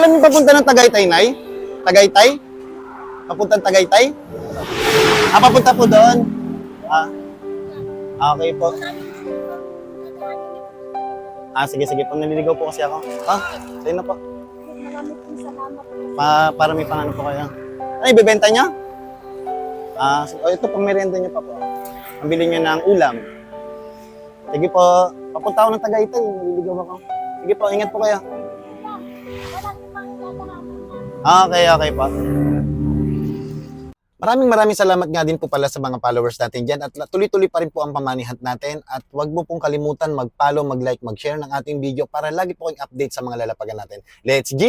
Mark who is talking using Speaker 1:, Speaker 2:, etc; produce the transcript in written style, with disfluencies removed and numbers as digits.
Speaker 1: alam yung papunta ng Tagaytay, Nay? Tagaytay? Papuntang Tagaytay? Papunta po doon? Okay po. Sige, sige po. Naliligaw po kasi ako. Sa'yo na po.
Speaker 2: Maraming salamat.
Speaker 1: Para may pangano po kayo. Ano, ibibenta niyo? Ito, pang merienda niyo pa po. Pambili niyo ng ulam. Sige po. Papunta ako ng Tagaytay. Naliligaw ako. Sige po, ingat po kayo. Okay, okay po. Maraming salamat nga din po pala sa mga followers natin dyan at tuloy-tuloy pa rin po ang pamanihan natin at huwag mo pong kalimutan mag-follow, mag-like, mag-share ng ating video para lagi po kayong update sa mga lalapagan natin. Let's G!